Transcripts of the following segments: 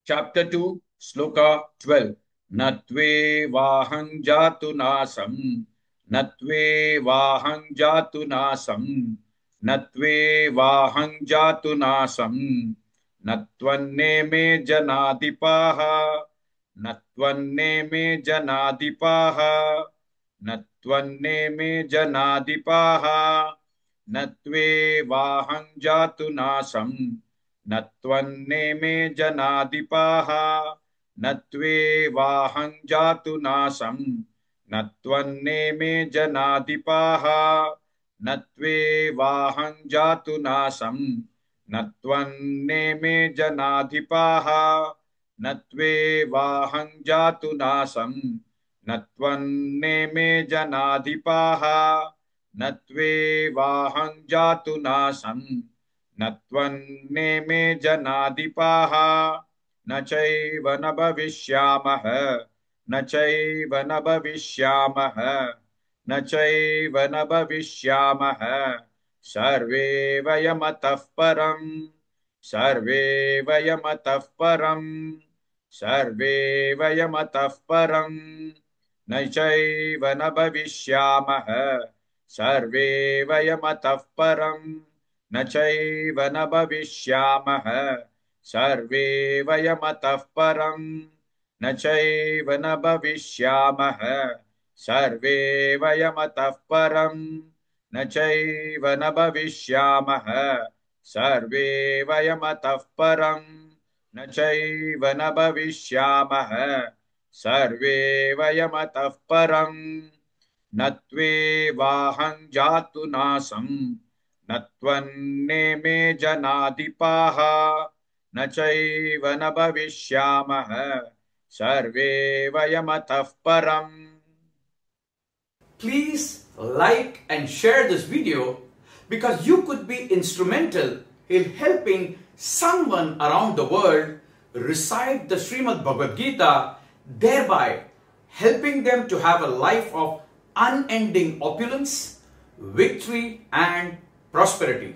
Chapter 2, Sloka 12. Natve vahang jatu nasam. Natve vahang jatu nasam. Natve vahang jatu nasam. Natvanne me janadipaha. Natvanne me janadipaha. Natvanne me janadipaha. Natve vahang jatu nasam. नत्वन्ने मे जनाधिपाः नत्वे वाहं जातु नासं नत्वन्ने मे जनाधिपाः नत्वे वाहं जातु नासं नत्वन्ने मे जनाधिपाः नत्वे वाहं जातु नासं नत्वन्ने मे जनाधिपाः नत्वे वाहं जातु नासं नत्वन्ने मे जनाधिपाः न चैव न भविष्यामः न चैव न भविष्यामः न चैव न भविष्यामः सर्वे वयमतः परम् सर्वे वयमतः परम् सर्वे वयमतः परम् न चैव न भविष्यामः सर्वे वयमतः परम् न चैव न भविष्यामः सर्वे वयमतः परम् न चैव न भविष्यामः सर्वे वयमतः परम् न चैव न भविष्यामः सर्वे वयमतः परम् न चैव न भविष्यामः सर्वे वयमतः परम् नत्वे वाहं जातु नासम् नत्वन्ने मे जनाधिपाः न चैव न भविष्यामः सर्वे वयमतः परम्. Please like and share this video because you could be instrumental in helping someone around the world recite the Srimad Bhagavad Gita, thereby helping them to have a life of unending opulence, victory and prosperity.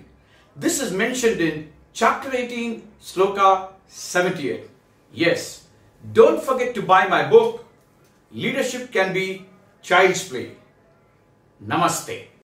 This is mentioned in chapter 18, sloka 78. Yes, don't forget to buy my book, Leadership Can Be Child's Play. Namaste.